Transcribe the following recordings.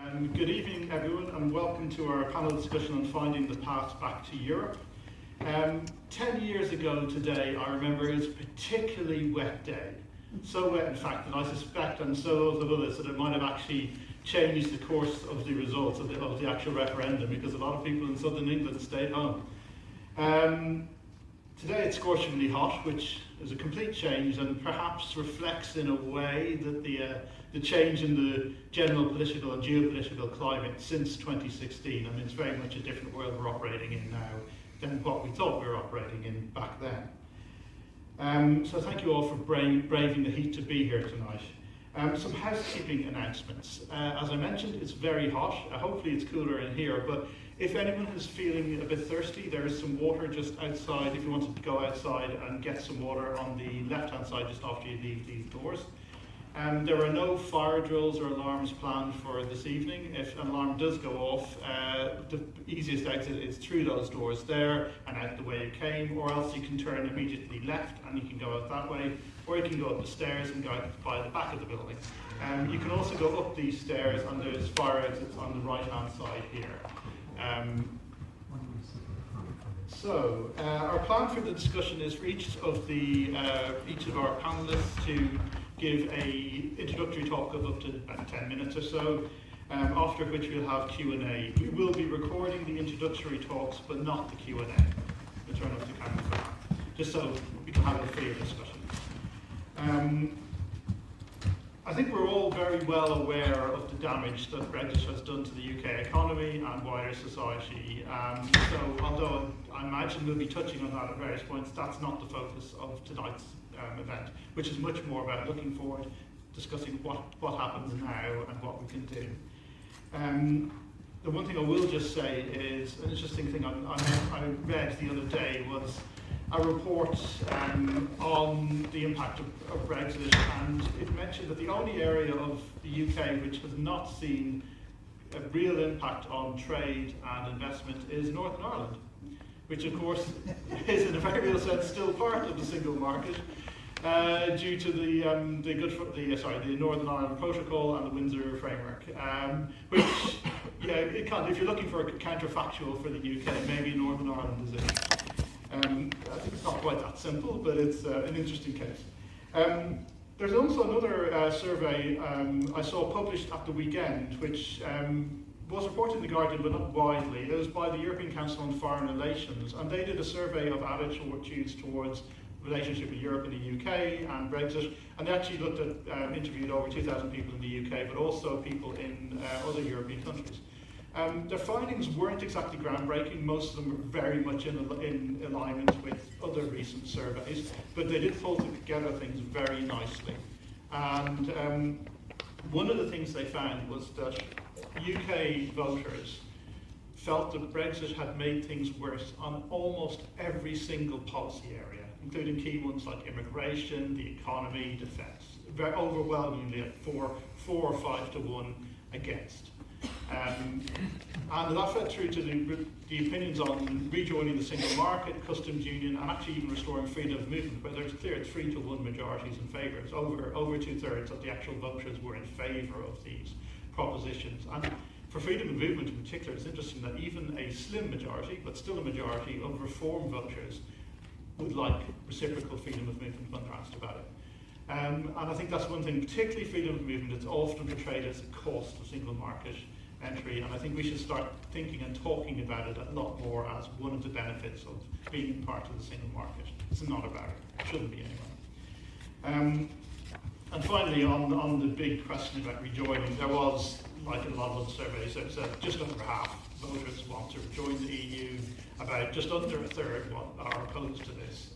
Good evening, everyone, and welcome to our panel discussion on finding the path back to Europe. 10 years ago today, I remember it was a particularly wet day. So wet, in fact, that I suspect, and so have others, that it might have actually changed the course of the results of the actual referendum, because a lot of people in southern England stayed home. Today it's scorchingly hot, which is a complete change and perhaps reflects in a way that the change in the general political and geopolitical climate since 2016. I mean, it's very much a different world we're operating in now than what we thought we were operating in back then. So thank you all for braving the heat to be here tonight. Some housekeeping announcements. As I mentioned, it's very hot. Hopefully it's cooler in here, but if anyone is feeling a bit thirsty, there is some water just outside if you want to go outside and get some water on the left-hand side just after you leave these doors. There are no fire drills or alarms planned for this evening. If an alarm does go off, the easiest exit is through those doors there and out the way you came, or else you can turn immediately left and you can go out that way, or you can go up the stairs and go out by the back of the building. You can also go up these stairs and there's fire exits on the right-hand side here. Our plan for the discussion is for each of our panelists to give a introductory talk of up to about 10 minutes or so, after which we'll have Q&A. We will be recording the introductory talks, but not the Q&A. We'll turn off the camera for that, just so we can have a fair discussion. I think we're all very well aware of the damage that Brexit has done to the UK economy and wider society. So although I imagine we'll be touching on that at various points, that's not the focus of tonight's event, which is much more about looking forward, discussing what happens now and what we can do. The one thing I will just say is, an interesting thing I read the other day was a report on the impact of Brexit, and it mentioned that the only area of the UK which has not seen a real impact on trade and investment is Northern Ireland, which of course is in a very real sense still part of the single market due to the Northern Ireland Protocol and the Windsor Framework, which if you're looking for a counterfactual for the UK, maybe Northern Ireland is it. I think it's not quite that simple, but it's an interesting case. There's also another survey I saw published at the weekend, which was reported in The Guardian, but not widely. It was by the European Council on Foreign Relations, and they did a survey of attitudes towards relationship with Europe and the UK and Brexit, and they actually interviewed over 2,000 people in the UK, but also people in other European countries. Their findings weren't exactly groundbreaking. Most of them were very much in alignment with other recent surveys, but they did pull together things very nicely. And one of the things they found was that UK voters felt that Brexit had made things worse on almost every single policy area, including key ones like immigration, the economy, defence. Very overwhelmingly at 4 or 5 to 1 against. And that fed through to the opinions on rejoining the single market, customs union, and actually even restoring freedom of movement, where there's clear 3 to 1 majorities in favour. It's over 2/3 of the actual voters were in favour of these propositions. And for freedom of movement in particular, it's interesting that even a slim majority, but still a majority of reform voters would like reciprocal freedom of movement when they're asked about it. And I think that's one thing, particularly freedom of movement. It's often portrayed as a cost of single market entry, and I think we should start thinking and talking about it a lot more as one of the benefits of being part of the single market. It's not a barrier, it shouldn't be anyway. And finally, on the big question about rejoining, there was, like in a lot of other surveys, it said just under half voters want to rejoin the EU, about just under 1/3 are opposed to this.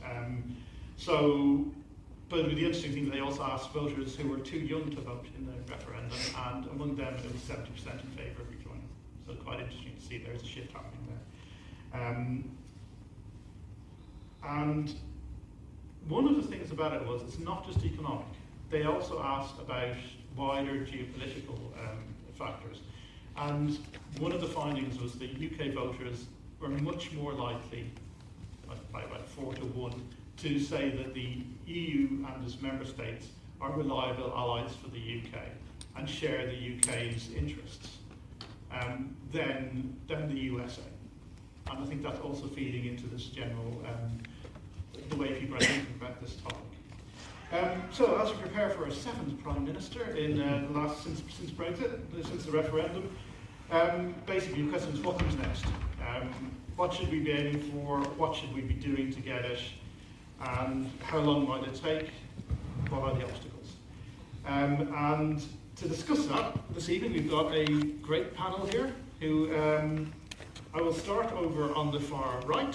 But the interesting thing, they also asked voters who were too young to vote in the referendum, and among them it was 70% in favour of rejoining. So quite interesting to see there's a shift happening there. And one of the things about it was it's not just economic. They also asked about wider geopolitical factors. And one of the findings was that UK voters were much more likely, by about 4 to 1, to say that the EU and its member states are reliable allies for the UK and share the UK's interests. than the USA. And I think that's also feeding into this general, the way people are thinking about this topic. So as we prepare for a 7th Prime Minister in since Brexit, since the referendum, basically the question is what comes next? What should we be aiming for? What should we be doing to get it? And how long might it take? What are the obstacles? And to discuss that this evening, we've got a great panel here who I will start over on the far right,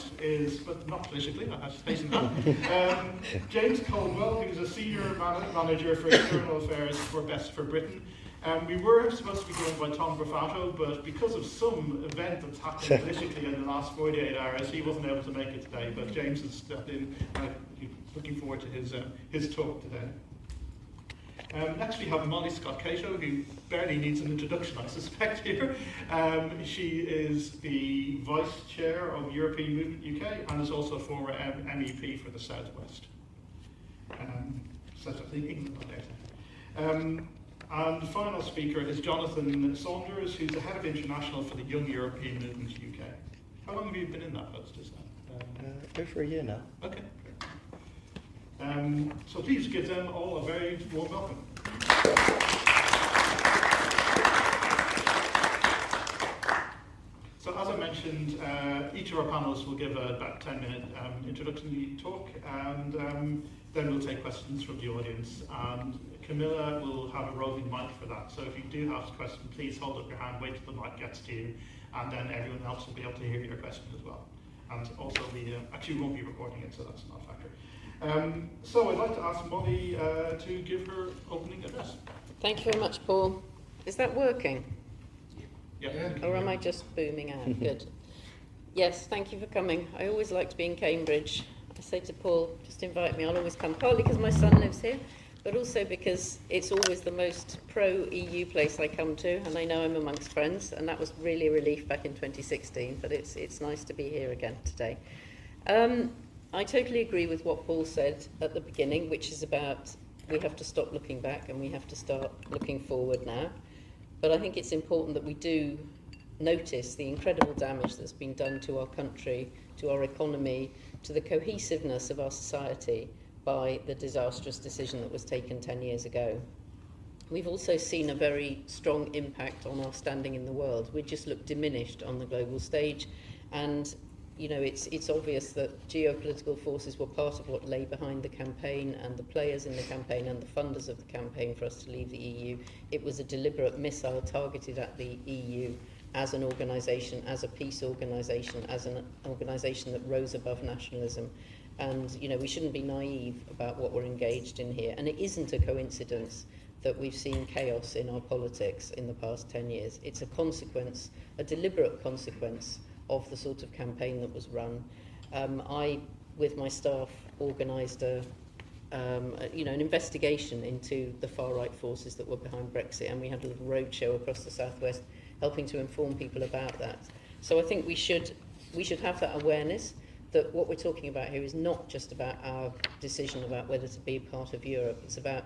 but not politically, I have to hasten that. James Coldwell, who's a senior manager for external affairs for Best for Britain. We were supposed to be joined by Tom Graffato, but because of some event that's happened politically in the last 48 hours, he wasn't able to make it today. But James has stepped in. Looking forward to his talk today. Next we have Molly Scott Cato, who barely needs an introduction, I suspect, here. She is the Vice Chair of European Movement UK and is also a former MEP for the South West. So I think England on data. And the final speaker is Jonathan Saunders, who's the Head of International for the Young European Movement UK. How long have you been in that post? Over a year now. Okay. So please give them all a very warm welcome. So as I mentioned, each of our panelists will give about 10-minute introductory talk, and then we'll take questions from the audience. And Camilla will have a roving mic for that. So if you do have a question, please hold up your hand, wait till the mic gets to you, and then everyone else will be able to hear your question as well. And also, we actually won't be recording it, so that's not a factor. So I'd like to ask Molly to give her opening address. Thank you very much, Paul. Is that working? Yeah. Or am I just booming out? Good. Yes, thank you for coming. I always like to be in Cambridge. I say to Paul, just invite me, I'll always come, partly because my son lives here, but also because it's always the most pro-EU place I come to, and I know I'm amongst friends, and that was really a relief back in 2016, but it's nice to be here again today. I totally agree with what Paul said at the beginning, which is about we have to stop looking back and we have to start looking forward now. But I think it's important that we do notice the incredible damage that's been done to our country, to our economy, to the cohesiveness of our society by the disastrous decision that was taken 10 years ago. We've also seen a very strong impact on our standing in the world. We just look diminished on the global stage, and you know, it's obvious that geopolitical forces were part of what lay behind the campaign, and the players in the campaign and the funders of the campaign for us to leave the EU. It was a deliberate missile targeted at the EU as an organisation, as a peace organisation, as an organisation that rose above nationalism. And, you know, we shouldn't be naive about what we're engaged in here. And it isn't a coincidence that we've seen chaos in our politics in the past 10 years. It's a consequence, a deliberate consequence of the sort of campaign that was run. I, with my staff, organised an investigation into the far-right forces that were behind Brexit, and we had a little roadshow across the southwest, helping to inform people about that. So I think we should have that awareness that what we're talking about here is not just about our decision about whether to be part of Europe. It's about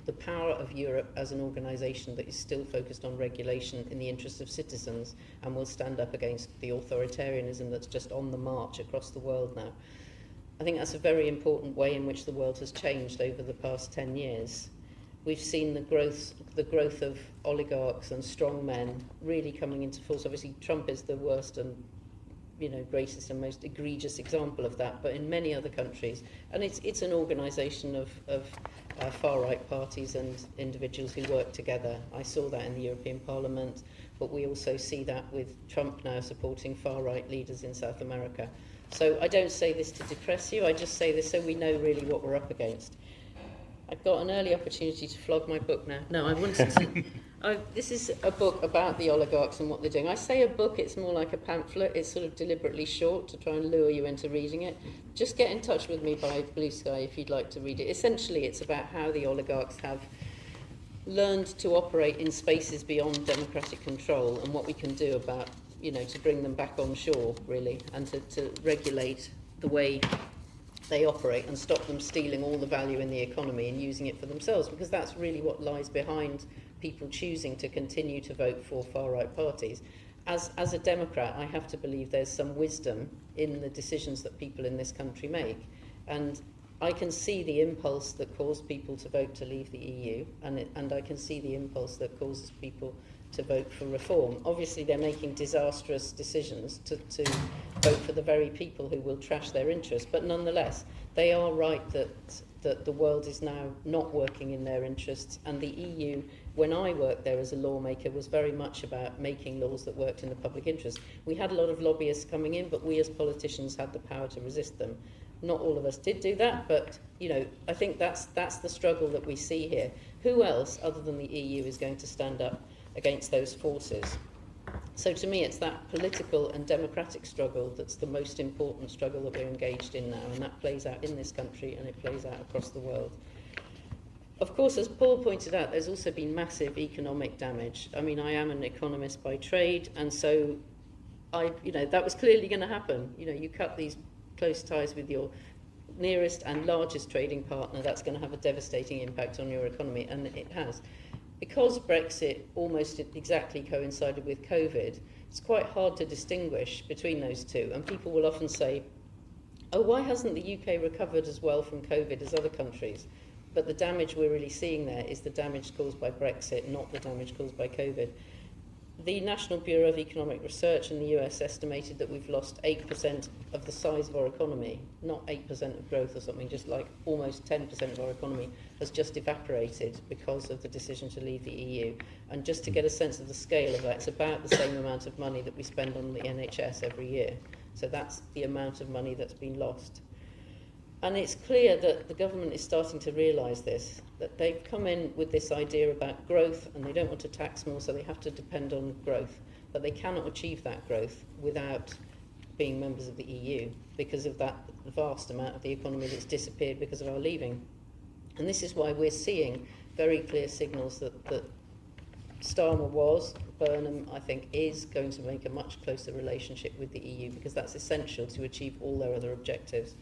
the power of Europe as an organisation that is still focused on regulation in the interest of citizens and will stand up against the authoritarianism that's just on the march across the world now. I think that's a very important way in which the world has changed over the past 10 years. We've seen the growth of oligarchs and strong men really coming into force. Obviously, Trump is the worst and greatest and most egregious example of that, but in many other countries, and it's an organisation of far-right parties and individuals who work together. I saw that in the European Parliament, but we also see that with Trump now supporting far-right leaders in South America. So I don't say this to depress you, I just say this so we know really what we're up against. I've got an early opportunity to flog my book now. No, I wanted to... this is a book about the oligarchs and what they're doing. I say a book, it's more like a pamphlet. It's sort of deliberately short to try and lure you into reading it. Just get in touch with me by Blue Sky if you'd like to read it. Essentially, it's about how the oligarchs have learned to operate in spaces beyond democratic control and what we can do about, to bring them back on shore, really, and to regulate the way they operate and stop them stealing all the value in the economy and using it for themselves, because that's really what lies behind people choosing to continue to vote for far-right parties. As a Democrat, I have to believe there's some wisdom in the decisions that people in this country make. And I can see the impulse that caused people to vote to leave the EU, and I can see the impulse that causes people to vote for reform. Obviously, they're making disastrous decisions to vote for the very people who will trash their interests, but nonetheless, they are right that the world is now not working in their interests, and the EU, when I worked there as a lawmaker, was very much about making laws that worked in the public interest. We had a lot of lobbyists coming in, but we as politicians had the power to resist them. Not all of us did do that, but I think that's the struggle that we see here. Who else other than the EU is going to stand up against those forces? So to me, it's that political and democratic struggle that's the most important struggle that we're engaged in now, and that plays out in this country and it plays out across the world. Of course, as Paul pointed out, there's also been massive economic damage. I mean, I am an economist by trade, and so that was clearly going to happen. You cut these close ties with your nearest and largest trading partner, that's going to have a devastating impact on your economy, and it has. Because Brexit almost exactly coincided with COVID, it's quite hard to distinguish between those two, and people will often say, oh, why hasn't the UK recovered as well from COVID as other countries? But the damage we're really seeing there is the damage caused by Brexit, not the damage caused by COVID. The National Bureau of Economic Research in the US estimated that we've lost 8% of the size of our economy, not 8% of growth or something, just like almost 10% of our economy has just evaporated because of the decision to leave the EU. And just to get a sense of the scale of that, it's about the same amount of money that we spend on the NHS every year. So that's the amount of money that's been lost. And it's clear that the government is starting to realise this, that they've come in with this idea about growth and they don't want to tax more, so they have to depend on growth. But they cannot achieve that growth without being members of the EU because of that vast amount of the economy that's disappeared because of our leaving. And this is why we're seeing very clear signals that Starmer was, Burnham, I think, is going to make a much closer relationship with the EU because that's essential to achieve all their other objectives.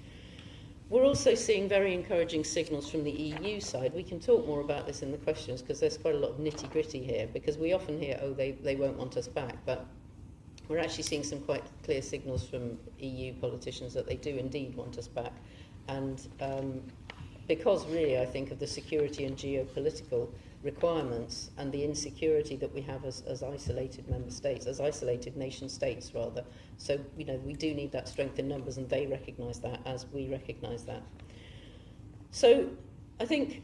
We're also seeing very encouraging signals from the EU side. We can talk more about this in the questions because there's quite a lot of nitty-gritty here, because we often hear, oh, they won't want us back, but we're actually seeing some quite clear signals from EU politicians that they do indeed want us back. And because really, I think, of the security and geopolitical requirements and the insecurity that we have as isolated member states, as isolated nation states rather. So, we do need that strength in numbers, and they recognise that as we recognise that. So, I think,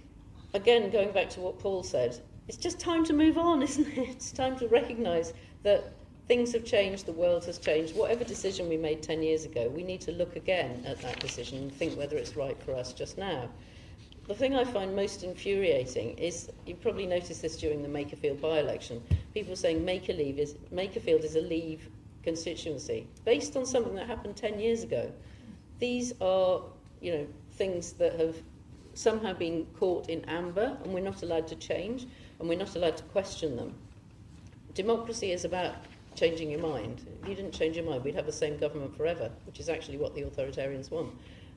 again, going back to what Paul said, it's just time to move on, isn't it? It's time to recognise that things have changed, the world has changed. Whatever decision we made 10 years ago, we need to look again at that decision and think whether it's right for us just now. The thing I find most infuriating is, you probably noticed this during the Makerfield by-election, people saying Makerfield is a Leave constituency, based on something that happened 10 years ago. These are, things that have somehow been caught in amber, and we're not allowed to change, and we're not allowed to question them. Democracy is about changing your mind. If you didn't change your mind, we'd have the same government forever, which is actually what the authoritarians want.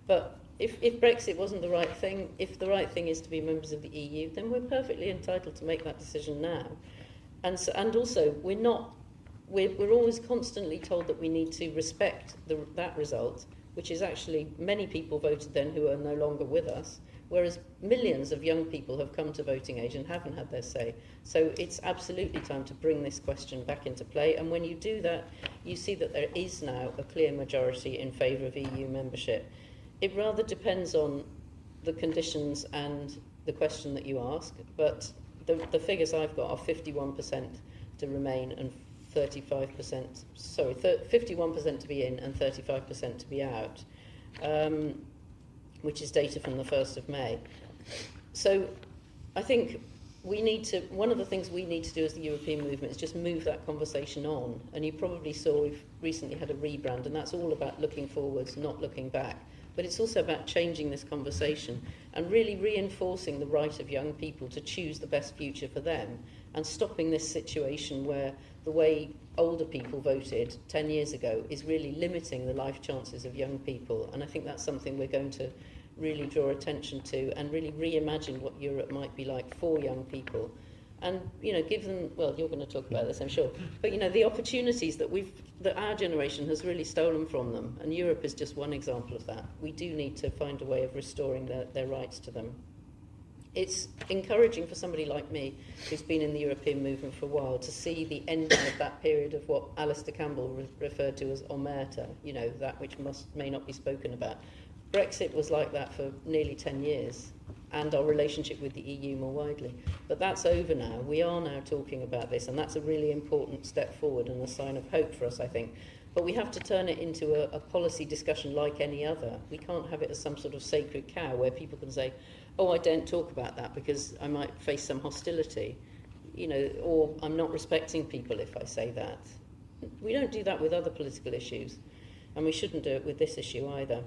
But if Brexit wasn't the right thing, if the right thing is to be members of the EU, then we're perfectly entitled to make that decision now. And also, we're always constantly told that we need to respect that result, which is actually many people voted then who are no longer with us, whereas millions of young people have come to voting age and haven't had their say. So it's absolutely time to bring this question back into play. And when you do that, you see that there is now a clear majority in favour of EU membership. It rather depends on the conditions and the question that you ask, but the figures I've got are 51% to remain and 51% to be in and 35% to be out, which is data from the 1st of May. So I think one of the things we need to do as the European movement is just move that conversation on. And you probably saw we've recently had a rebrand, and that's all about looking forwards, not looking back. but it's also about changing this conversation and really reinforcing the right of young people to choose the best future for them, and stopping this situation where the way older people voted 10 years ago is really limiting the life chances of young people. And I think that's something we're going to really draw attention to and really reimagine what Europe might be like for young people. And, you know, give them, well, you're going to talk about this, I'm sure, but, you know, the opportunities that our generation has really stolen from them, and Europe is just one example of that. We do need to find a way of restoring their rights to them. It's encouraging for somebody like me, who's been in the European movement for a while, to see the ending of that period of what Alistair Campbell referred to as omerta, you know, that which may not be spoken about. Brexit was like that for nearly 10 years, and our relationship with the EU more widely. But that's over now. We are now talking about this, and that's a really important step forward and a sign of hope for us, I think. But we have to turn it into a policy discussion like any other. We can't have it as some sort of sacred cow where people can say, oh, I don't talk about that because I might face some hostility, you know, or I'm not respecting people if I say that. We don't do that with other political issues, and we shouldn't do it with this issue either.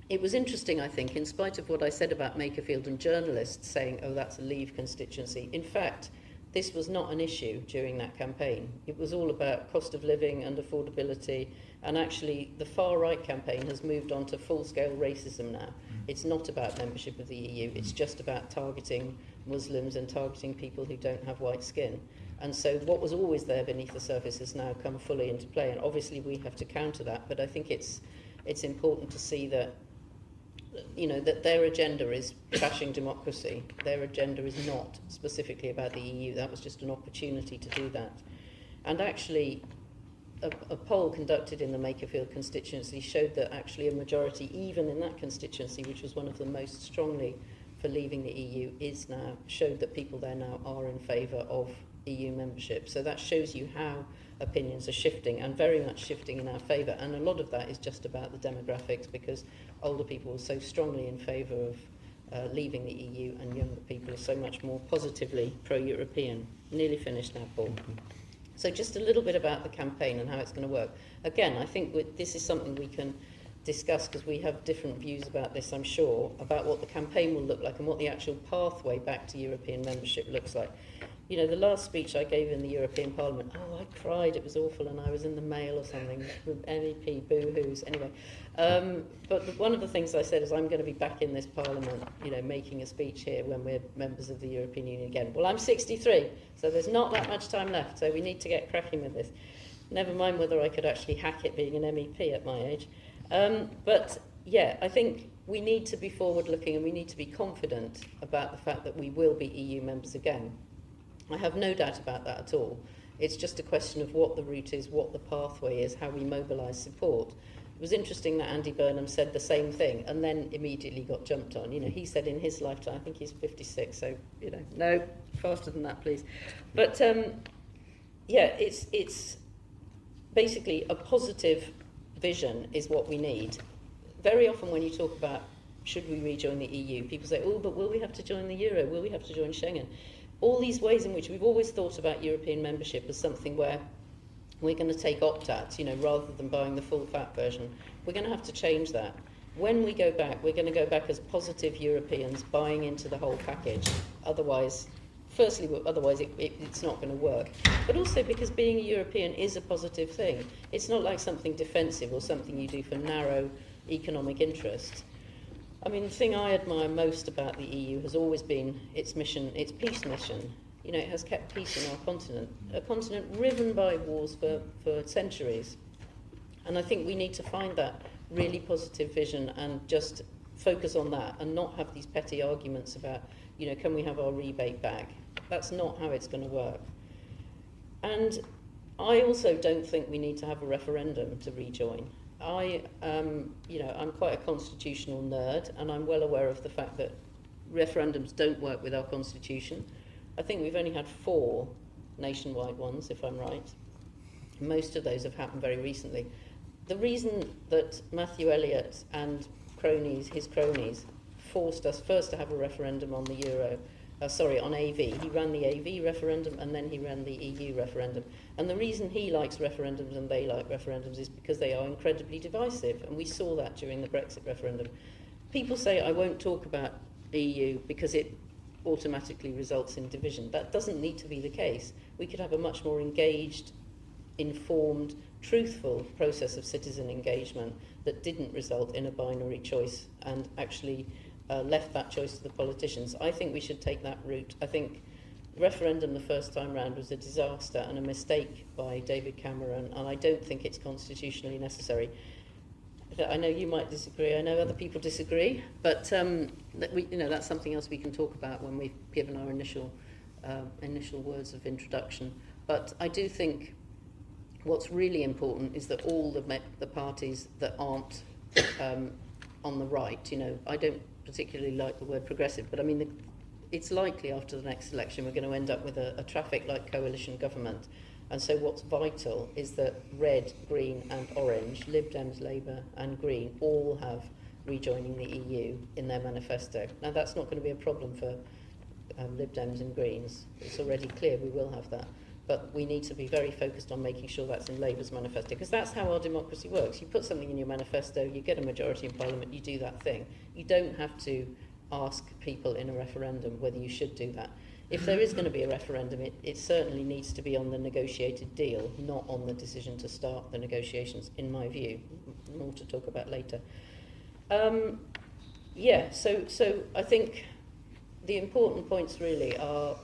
It was interesting, I think, in spite of what I said about Makerfield and journalists saying, oh, that's a Leave constituency. In fact, this was not an issue during that campaign. It was all about cost of living and affordability, and actually the far-right campaign has moved on to full-scale racism now. It's not about membership of the EU, it's just about targeting Muslims and targeting people who don't have white skin. And so what was always there beneath the surface has now come fully into play, and obviously we have to counter that, but I think it's important to see that, you know, that their agenda is bashing democracy. Their agenda is not specifically about the EU. That was just an opportunity to do that. And actually, a poll conducted in the Makerfield constituency showed that actually a majority, even in that constituency, which was one of the most strongly for leaving the EU, showed that people there now are in favour of EU membership. So that shows you how opinions are shifting, and very much shifting in our favour. And a lot of that is just about the demographics, because older people are so strongly in favour of leaving the EU, and younger people are so much more positively pro-European. Nearly finished now, Paul. So just a little bit about the campaign and how it's going to work. Again, I think this is something we can discuss, because we have different views about this, I'm sure, about what the campaign will look like and what the actual pathway back to European membership looks like. You know, the last speech I gave in the European Parliament, oh, I cried, it was awful, and I was in the Mail or something, with MEP boo-hoos, anyway. But one of the things I said is I'm going to be back in this Parliament, you know, making a speech here when we're members of the European Union again. Well, I'm 63, so there's not that much time left, so we need to get cracking with this. Never mind whether I could actually hack it being an MEP at my age. But, yeah, I think we need to be forward-looking, and we need to be confident about the fact that we will be EU members again. I have no doubt about that at all. It's just a question of what the route is, what the pathway is, how we mobilise support. It was interesting that Andy Burnham said the same thing and then immediately got jumped on. You know, he said in his lifetime, I think he's 56, so, you know, no, faster than that, please. But, yeah, it's basically a positive vision is what we need. Very often when you talk about should we rejoin the EU, people say, oh, but will we have to join the Euro? Will we have to join Schengen? All these ways in which we've always thought about European membership as something where we're going to take opt-outs, you know, rather than buying the full fat version. We're going to have to change that. When we go back, we're going to go back as positive Europeans buying into the whole package. Otherwise, firstly, it's not going to work. But also because being a European is a positive thing. It's not like something defensive or something you do for narrow economic interest. I mean, the thing I admire most about the EU has always been its mission, its peace mission. You know, it has kept peace in our continent, a continent riven by wars for centuries. And I think we need to find that really positive vision and just focus on that and not have these petty arguments about, you know, can we have our rebate back? That's not how it's going to work. And I also don't think we need to have a referendum to rejoin. You know, I'm quite a constitutional nerd, and I'm well aware of the fact that referendums don't work with our constitution. I think we've only had 4 nationwide ones, if I'm right. Most of those have happened very recently. The reason that Matthew Elliott and his cronies, forced us first to have a referendum on the euro, on AV. He ran the AV referendum and then he ran the EU referendum. And the reason he likes referendums and they like referendums is because they are incredibly divisive. And we saw that during the Brexit referendum. People say, I won't talk about EU because it automatically results in division. That doesn't need to be the case. We could have a much more engaged, informed, truthful process of citizen engagement that didn't result in a binary choice and actually left that choice to the politicians. I think we should take that route. I think the referendum the first time round was a disaster and a mistake by David Cameron, and I don't think it's constitutionally necessary. I know you might disagree, I know other people disagree, but that's something else we can talk about when we've given our initial words of introduction. But I do think what's really important is that all the parties that aren't on the right, I don't particularly like the word progressive, but I mean, it's likely after the next election we're going to end up with a traffic-like coalition government. And so what's vital is that red, green and orange, Lib Dems, Labour and Green, all have rejoining the EU in their manifesto. Now that's not going to be a problem for Lib Dems and Greens. It's already clear we will have that. But we need to be very focused on making sure that's in Labour's manifesto, because that's how our democracy works. You put something in your manifesto, you get a majority in Parliament, you do that thing. You don't have to ask people in a referendum whether you should do that. If there is going to be a referendum, it certainly needs to be on the negotiated deal, not on the decision to start the negotiations, in my view. More to talk about later. So I think the important points really are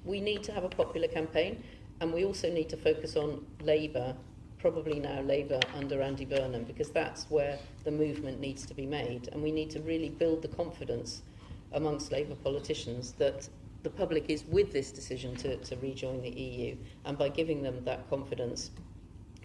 we need to have a popular campaign, and we also need to focus on Labour, probably now Labour under Andy Burnham, because that's where the movement needs to be made, and we need to really build the confidence amongst Labour politicians that the public is with this decision to rejoin the EU, and by giving them that confidence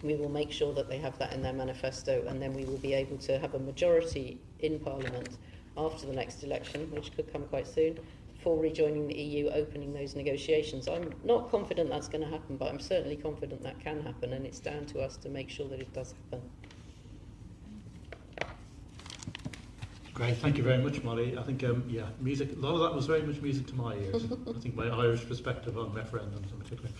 we will make sure that they have that in their manifesto, and then we will be able to have a majority in Parliament after the next election, which could come quite soon, for rejoining the EU, opening those negotiations. I'm not confident that's going to happen, but I'm certainly confident that can happen, and it's down to us to make sure that it does happen. Great, thank you very much, Molly. I think, music, a lot of that was very much music to my ears. I think my Irish perspective on referendums in particular.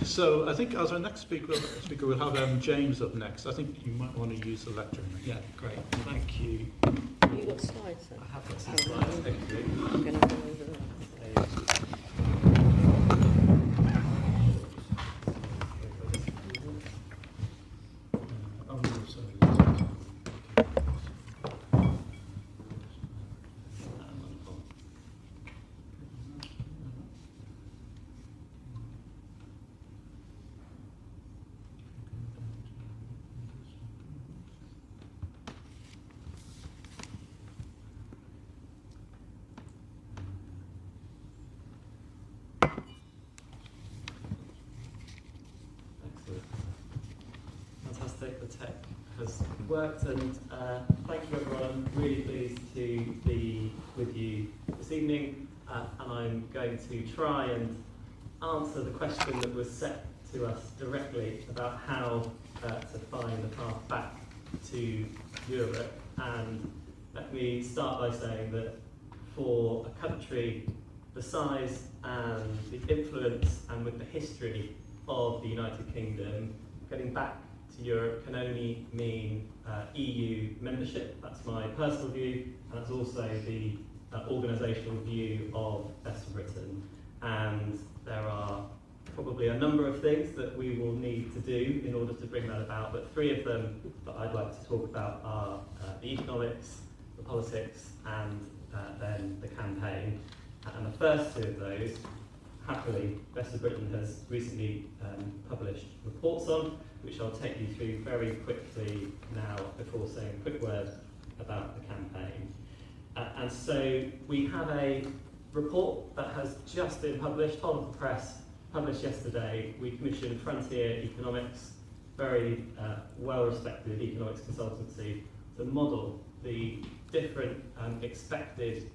So I think as our next speaker we'll have James up next. I think you might want to use the lectern. Yeah, great, thank you. You got slides then? I have got some slides, thank you. I'm going to go over that. Fantastic, the tech has worked, and thank you everyone. I'm really pleased to be with you this evening, and I'm going to try and answer the question that was set to us directly about how to find a path back to Europe. And let me start by saying that for a country the size and the influence and with the history of the United Kingdom, getting back to Europe can only mean EU membership. That's my personal view, and that's also the organisational view of Best Britain. And there are probably a number of things that we will need to do in order to bring that about, but three of them that I'd like to talk about are the economics, the politics, and then the campaign. And the first two of those, happily, Best of Britain has recently published reports on, which I'll take you through very quickly now before saying a quick word about the campaign. And so we have a report that has just been published, hot off the press, published yesterday. We commissioned Frontier Economics, very well-respected economics consultancy, to model the different expected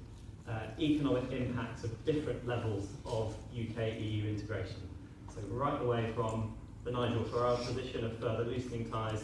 economic impacts of different levels of UK-EU integration. So right away from the Nigel Farage position of further loosening ties,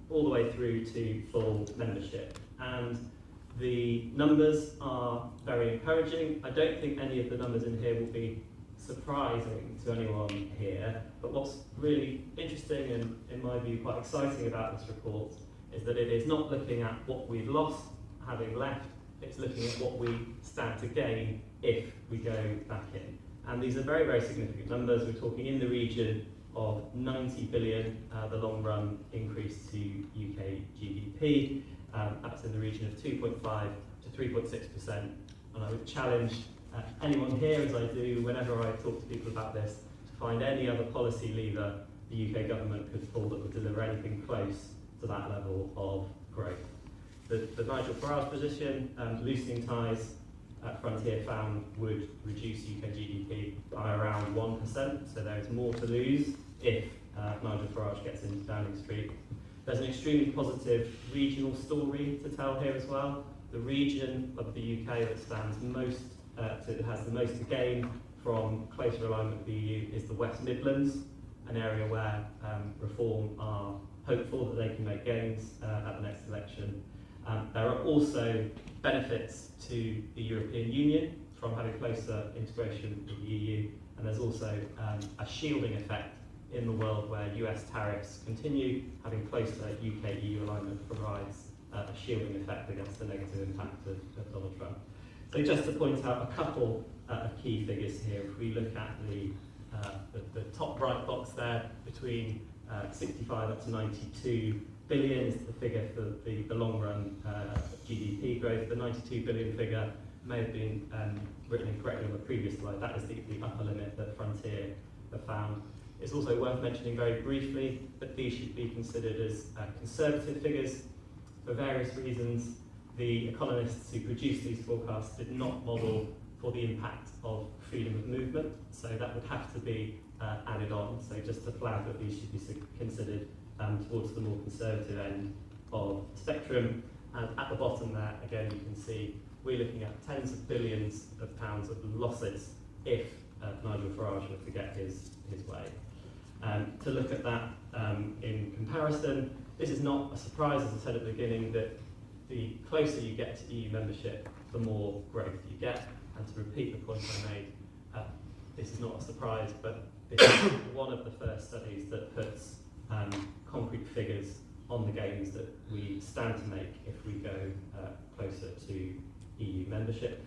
all the way through to full membership. And The numbers are very encouraging. I don't think any of the numbers in here will be surprising to anyone here, but what's really interesting and, in my view, quite exciting about this report is that it is not looking at what we've lost having left, it's looking at what we stand to gain if we go back in. And these are very, very significant numbers. We're talking in the region of 90 billion, the long run increase to UK GDP. That's in the region of 2.5 to 3.6%. And I would challenge anyone here, as I do whenever I talk to people about this, to find any other policy lever the UK government could pull that would deliver anything close to that level of growth. The Nigel Farage position, loosening ties at Frontier found would reduce UK GDP by around 1%, so there is more to lose if Nigel Farage gets into Downing Street. There's an extremely positive regional story to tell here as well. The region of the UK that stands most, has the most to gain from closer alignment with the EU is the West Midlands, an area where Reform are hopeful that they can make gains at the next election. There are also benefits to the European Union from having closer integration with the EU, and there's also a shielding effect in the world where US tariffs continue. Having closer UK-EU alignment provides a shielding effect against the negative impact of Donald Trump. So just to point out a couple of key figures here, if we look at the top right box there, between 65 up to 92 billion is the figure for the long run GDP growth. The 92 billion figure may have been written incorrectly on the previous slide. That is the upper limit that Frontier have found. It's also worth mentioning very briefly that these should be considered as conservative figures for various reasons. The economists who produced these forecasts did not model for the impact of freedom of movement, so that would have to be added on. So just to flag that these should be considered towards the more conservative end of the spectrum. And at the bottom there, again, you can see we're looking at tens of billions of pounds of losses if Nigel Farage were to get his way. To look at that in comparison, this is not a surprise, as I said at the beginning, that the closer you get to EU membership, the more growth you get. And to repeat the point I made, this is not a surprise, but this is one of the first studies that puts concrete figures on the gains that we stand to make if we go closer to EU membership.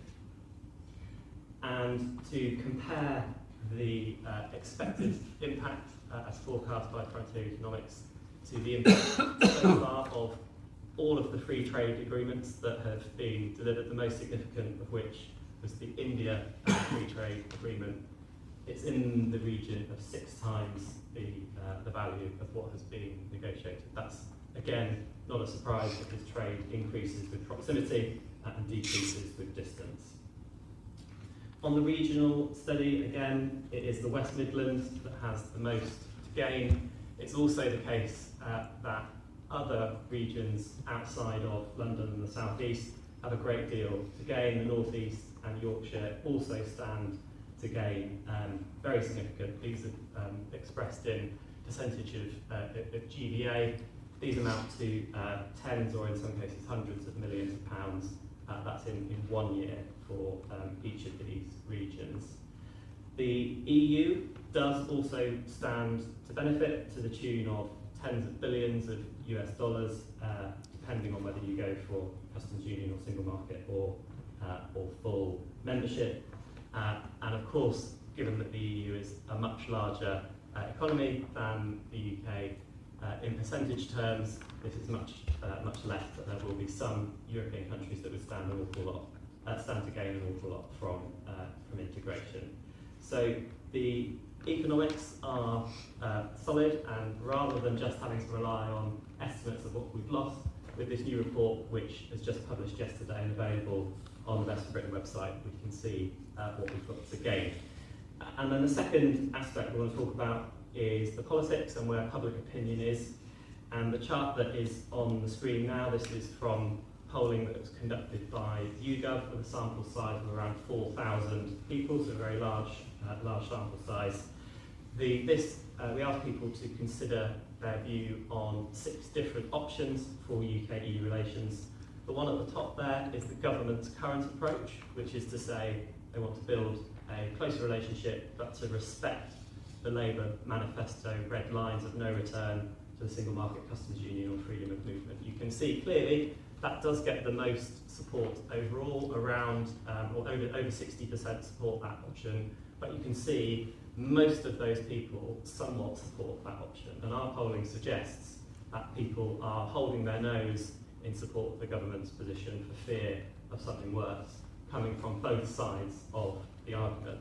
And to compare the expected impact as forecast by Frontier Economics to the impact so far of all of the free trade agreements that have been delivered, the most significant of which was the India free trade agreement. It's in the region of 6 times the value of what has been negotiated. That's, again, not a surprise because trade increases with proximity and decreases with distance. On the regional study, again, it is the West Midlands that has the most to gain. It's also the case that other regions outside of London and the South East have a great deal to gain. The North East and Yorkshire also stand to gain very significant. These are expressed in percentage of GVA. These amount to tens or in some cases hundreds of millions of pounds. That's in 1 year for each of these regions. The EU does also stand to benefit to the tune of tens of billions of US dollars, depending on whether you go for customs union or single market or full membership. And of course, given that the EU is a much larger economy than the UK, in percentage terms, this is much less, but there will be some European countries that would stand to gain an awful lot from integration. So the economics are solid, and rather than just having to rely on estimates of what we've lost, with this new report, which was just published yesterday and available on the Best for Britain website, we can see what we've got to gain. And then the second aspect we want to talk about is the politics and where public opinion is. And the chart that is on the screen now, this is from polling that was conducted by YouGov with a sample size of around 4,000 people, so a very large sample size. We asked people to consider their view on 6 different options for UK-EU relations. The one at the top there is the government's current approach, which is to say they want to build a closer relationship, but to respect the Labour manifesto red lines of no return to the single market customs union or freedom of movement. You can see clearly that does get the most support overall, around or over 60% support that option, but you can see most of those people somewhat support that option, and our polling suggests that people are holding their nose in support of the government's position for fear of something worse coming from both sides of the argument.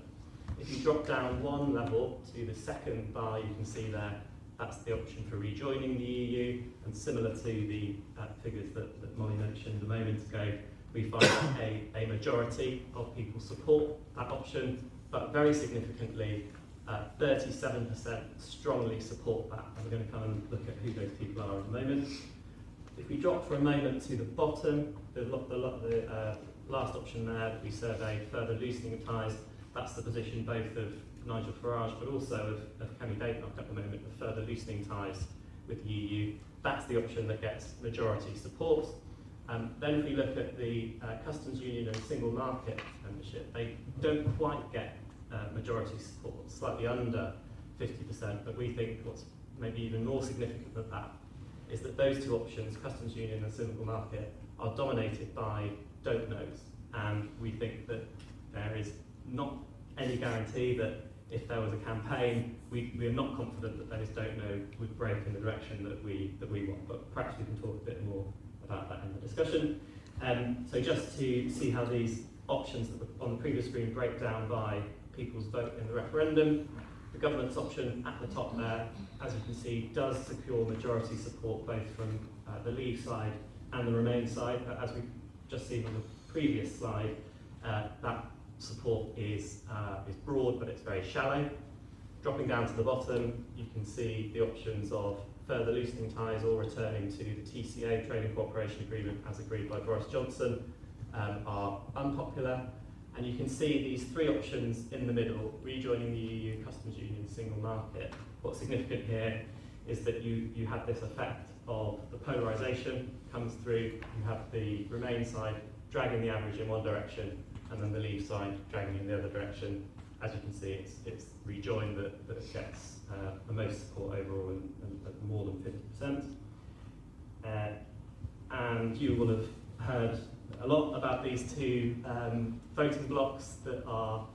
If you drop down one level to the second bar, you can see there that's the option for rejoining the EU, and similar to the figures that Molly mentioned a moment ago, we find a majority of people support that option, but very significantly 37% strongly support that, and we're going to come and look at who those people are in a moment. If we drop for a moment to the bottom, the last option there that we surveyed, further loosening of ties, that's the position both of Nigel Farage but also of Kemi Badenoch at the moment, of further loosening ties with the EU. That's the option that gets majority support. Then if we look at the customs union and single market membership, they don't quite get majority support, slightly under 50%, but we think what's maybe even more significant than that is that those two options, customs union and single market, are dominated by don't knows, and we think that there is not any guarantee that if there was a campaign, we are not confident that those don't know would break in the direction that we want, but perhaps we can talk a bit more about that in the discussion. So just to see how these options that were on the previous screen break down by people's vote in the referendum, the government's option at the top there, as you can see, does secure majority support both from the Leave side and the Remain side. But as we've just seen on the previous slide, that support is broad, but it's very shallow. Dropping down to the bottom, you can see the options of further loosening ties or returning to the TCA, Trading Cooperation Agreement, as agreed by Boris Johnson, are unpopular. And you can see these three options in the middle, rejoining the EU, customs union, single market. What's significant here is that you have this effect of the polarisation comes through. You have the Remain side dragging the average in one direction, and then the Leave side dragging in the other direction. As you can see, it's rejoin that gets the most support overall, and more than 50%. And you will have heard a lot about these two voting blocks that are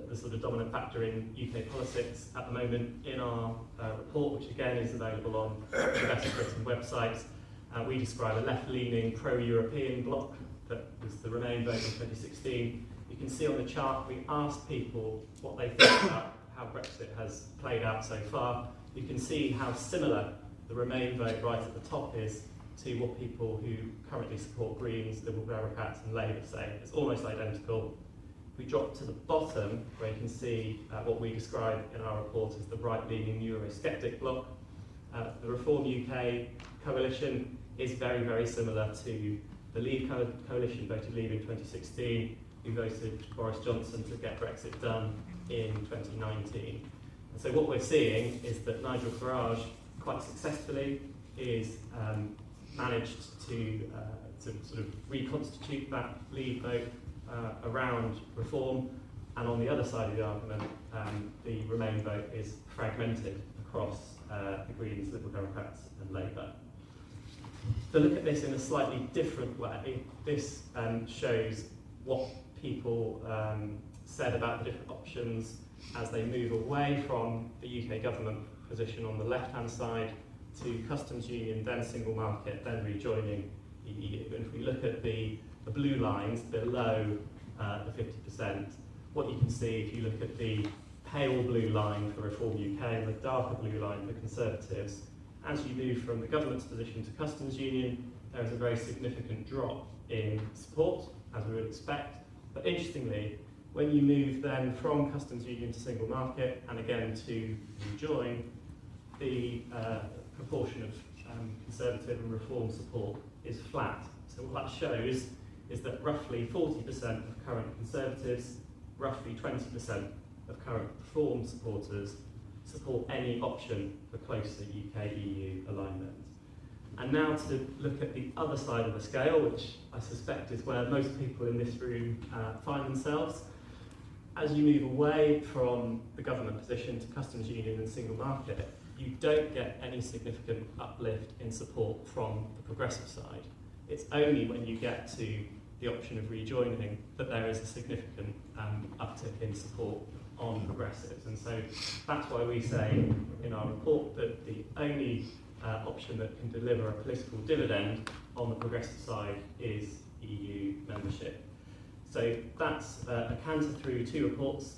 the sort of dominant factor in UK politics at the moment. In our report, which again is available on the Investment Britain website, we describe a left-leaning pro-European bloc that was the Remain vote in 2016. You can see on the chart we asked people what they think about how Brexit has played out so far. You can see how similar the Remain vote right at the top is to what people who currently support Greens, Liberal Democrats and Labour say. It's almost identical. If we drop to the bottom, where you can see what we describe in our report as the right-leaning Eurosceptic bloc, the Reform UK coalition is very, very similar to the Leave coalition, voted Leave in 2016, who voted Boris Johnson to get Brexit done in 2019. And so what we're seeing is that Nigel Farage, quite successfully, is managed to sort of reconstitute that Leave vote around reform, and on the other side of the argument, the Remain vote is fragmented across the Greens, Liberal Democrats and Labour. To look at this in a slightly different way, this shows what people said about the different options as they move away from the UK government position on the left-hand side to customs union, then single market, then rejoining the EU. And if we look at the blue lines below the 50%, what you can see if you look at the pale blue line for Reform UK and the darker blue line for Conservatives, as you move from the government's position to customs union, there is a very significant drop in support, as we would expect. But interestingly, when you move then from customs union to single market, and again to rejoin, the proportion of Conservative and Reform support is flat. So what that shows is that roughly 40% of current Conservatives, roughly 20% of current Reform supporters support any option for closer UK-EU alignment. And now to look at the other side of the scale, which I suspect is where most people in this room find themselves. As you move away from the government position to customs union and single market, you don't get any significant uplift in support from the progressive side. It's only when you get to the option of rejoining that there is a significant uptick in support on progressives. And so that's why we say in our report that the only option that can deliver a political dividend on the progressive side is EU membership. So that's a canter through 2 reports.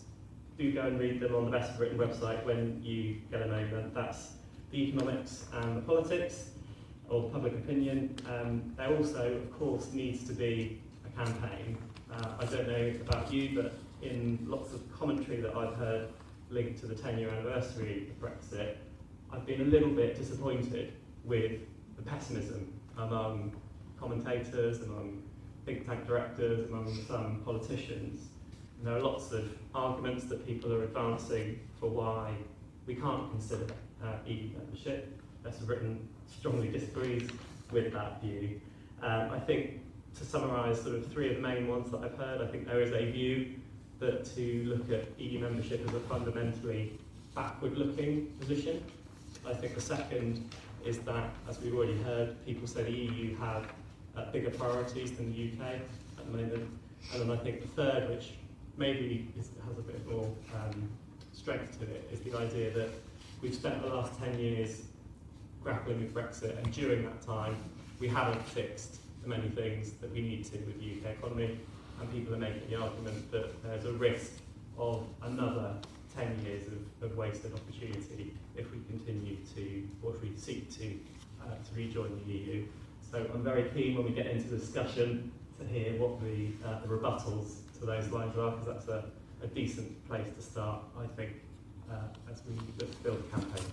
Do go and read them on the Best of Britain website when you get a moment. That's the economics and the politics, or the public opinion. There also, of course, needs to be a campaign. I don't know about you, but in lots of commentary that I've heard linked to the 10-year anniversary of Brexit, I've been a little bit disappointed with the pessimism among commentators, among think tank directors, among some politicians. And there are lots of arguments that people are advancing for why we can't consider EU membership. Best of Britain strongly disagrees with that view. I think, to summarise sort of 3 of the main ones that I've heard, I think there is a view that to look at EU membership as a fundamentally backward-looking position. I think the second is that, as we've already heard, people say the EU have bigger priorities than the UK at the moment. And then I think the third, which maybe has a bit more strength to it, is the idea that we've spent the last 10 years grappling with Brexit, and during that time we haven't fixed the many things that we need to with the UK economy, and people are making the argument that there's a risk of another 10 years of wasted opportunity if we continue to, or if we seek to rejoin the EU. So I'm very keen when we get into the discussion to hear what the rebuttals to those lines are, because that's a decent place to start, I think, as we look to build a campaign.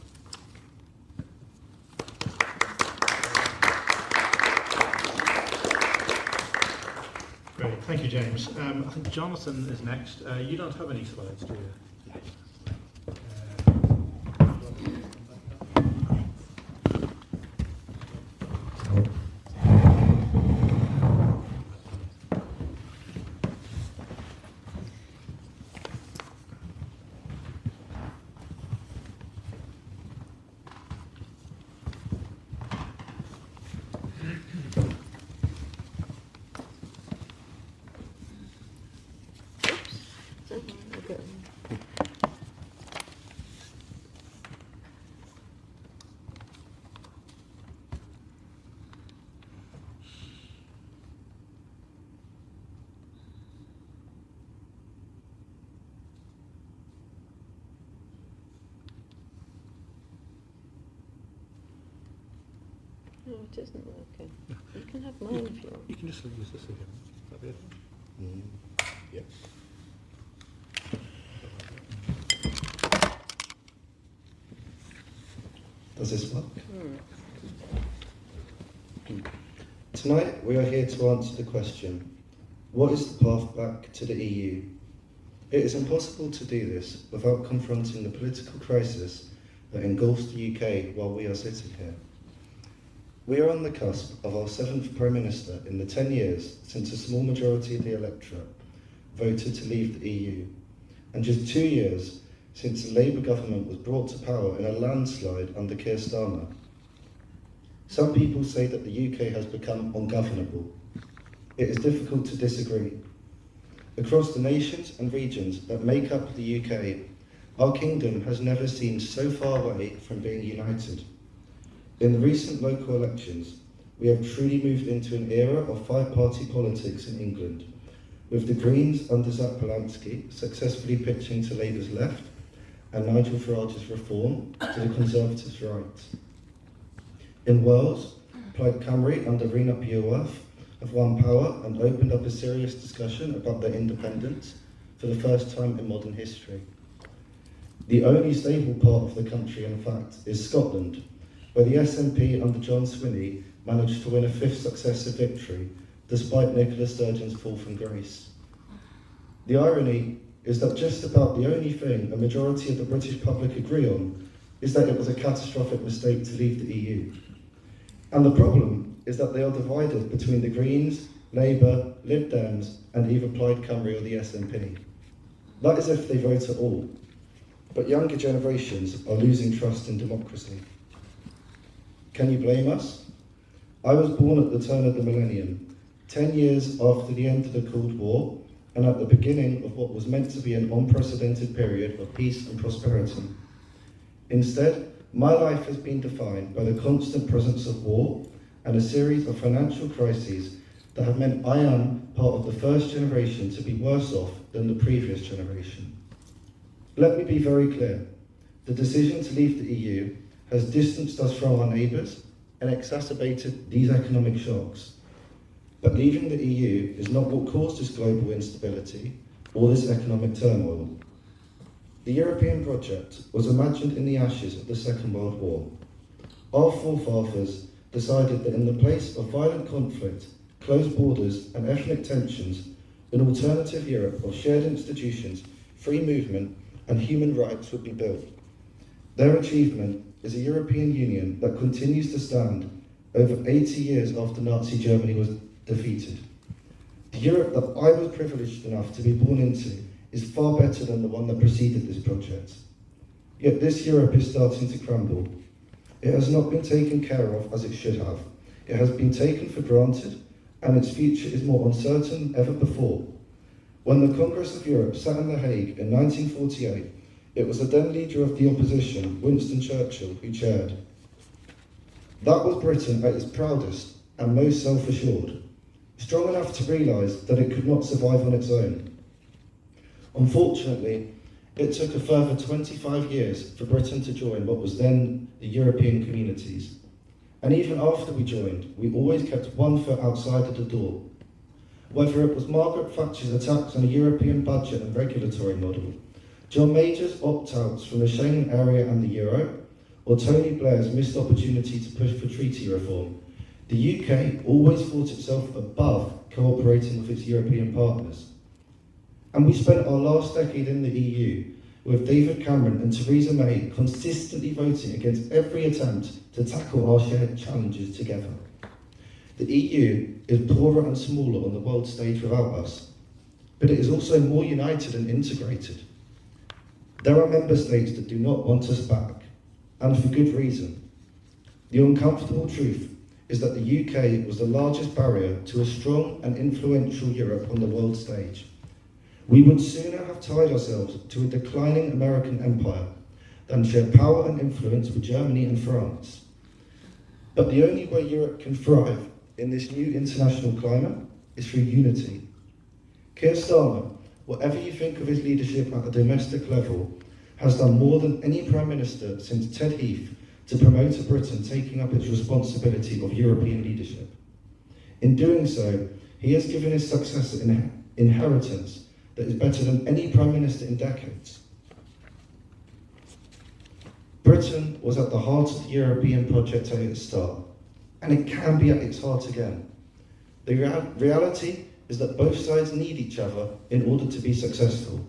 Great, thank you, James. I think Jonathan is next. You don't have any slides, do you? No, it isn't working. You can have mine if you want. You can just use this again. That'd be it. Yep. Does this work? Tonight we are here to answer the question, what is the path back to the EU? It is impossible to do this without confronting the political crisis that engulfs the UK while we are sitting here. We are on the cusp of our 7th Prime Minister in the 10 years since a small majority of the electorate voted to leave the EU, and just 2 years since the Labour government was brought to power in a landslide under Keir Starmer. Some people say that the UK has become ungovernable. It is difficult to disagree. Across the nations and regions that make up the UK, our kingdom has never seemed so far away from being united. In the recent local elections, we have truly moved into an era of 5-party politics in England, with the Greens under Zach Polanski successfully pitching to Labour's left and Nigel Farage's reform to the Conservatives' right. In Wales, Plaid Cymru under Rhina Puarth have won power and opened up a serious discussion about their independence for the first time in modern history. The only stable part of the country, in fact, is Scotland, where the SNP under John Swinney managed to win a 5th successive victory, despite Nicola Sturgeon's fall from grace. The irony is that just about the only thing a majority of the British public agree on is that it was a catastrophic mistake to leave the EU. And the problem is that they are divided between the Greens, Labour, Lib Dems, and either Plaid Cymru or the SNP. That is if they vote at all. But younger generations are losing trust in democracy. Can you blame us? I was born at the turn of the millennium, 10 years after the end of the Cold War, and at the beginning of what was meant to be an unprecedented period of peace and prosperity. Instead, my life has been defined by the constant presence of war and a series of financial crises that have meant I am part of the first generation to be worse off than the previous generation. Let me be very clear. The decision to leave the EU has distanced us from our neighbours and exacerbated these economic shocks. But leaving the EU is not what caused this global instability or this economic turmoil. The European project was imagined in the ashes of the Second World War. Our forefathers decided that in the place of violent conflict, closed borders and ethnic tensions, an alternative Europe of shared institutions, free movement and human rights would be built. Their achievement is a European Union that continues to stand over 80 years after Nazi Germany was defeated. The Europe that I was privileged enough to be born into is far better than the one that preceded this project. Yet this Europe is starting to crumble. It has not been taken care of as it should have. It has been taken for granted, and its future is more uncertain than ever before. When the Congress of Europe sat in The Hague in 1948, it was the then leader of the opposition, Winston Churchill, who chaired. That was Britain at its proudest and most self-assured, strong enough to realise that it could not survive on its own. Unfortunately, it took a further 25 years for Britain to join what was then the European communities. And even after we joined, we always kept one foot outside of the door. Whether it was Margaret Thatcher's attacks on a European budget and regulatory model, John Major's opt-outs from the Schengen area and the Euro, or Tony Blair's missed opportunity to push for treaty reform, the UK always thought itself above cooperating with its European partners. And we spent our last decade in the EU with David Cameron and Theresa May consistently voting against every attempt to tackle our shared challenges together. The EU is poorer and smaller on the world stage without us, but it is also more united and integrated. There are member states that do not want us back, and for good reason. The uncomfortable truth is that the UK was the largest barrier to a strong and influential Europe on the world stage. We would sooner have tied ourselves to a declining American empire than share power and influence with Germany and France. But the only way Europe can thrive in this new international climate is through unity. Keir Starmer, whatever you think of his leadership at a domestic level, has done more than any Prime Minister since Ted Heath to promote a Britain taking up its responsibility of European leadership. In doing so, he has given his successor an inheritance that is better than any Prime Minister in decades. Britain was at the heart of the European project at its start, and it can be at its heart again. The reality is that both sides need each other in order to be successful.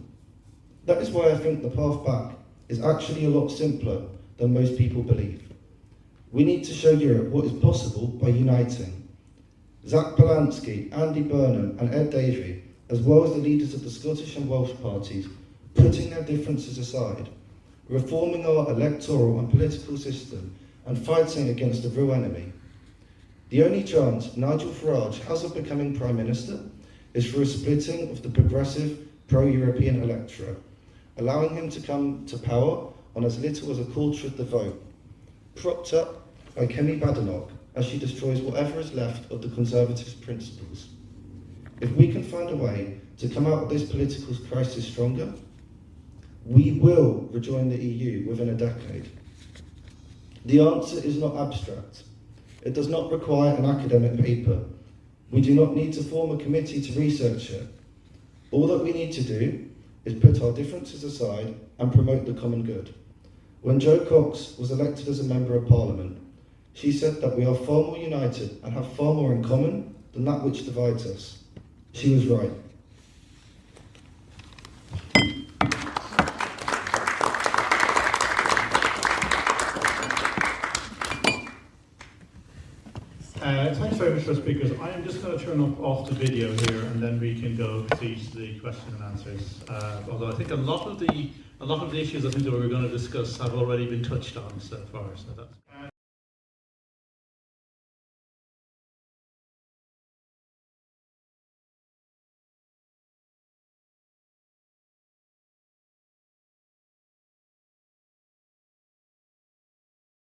That is why I think the path back is actually a lot simpler than most people believe. We need to show Europe what is possible by uniting. Zach Polanski, Andy Burnham and Ed Davey, as well as the leaders of the Scottish and Welsh parties, putting their differences aside, reforming our electoral and political system and fighting against the real enemy. The only chance Nigel Farage has of becoming Prime Minister is through a splitting of the progressive pro-European electorate, allowing him to come to power on as little as a quarter of the vote, propped up by Kemi Badenoch as she destroys whatever is left of the Conservatives' principles. If we can find a way to come out of this political crisis stronger, we will rejoin the EU within a decade. The answer is not abstract. It does not require an academic paper. We do not need to form a committee to research it. All that we need to do is put our differences aside and promote the common good. When Jo Cox was elected as a Member of Parliament, she said that we are far more united and have far more in common than that which divides us. She was right. minutes for speakers. I am just going to turn off the video here, and then we can go to the question and answers. Although I think a lot of the issues I think that we're going to discuss have already been touched on so far. So that's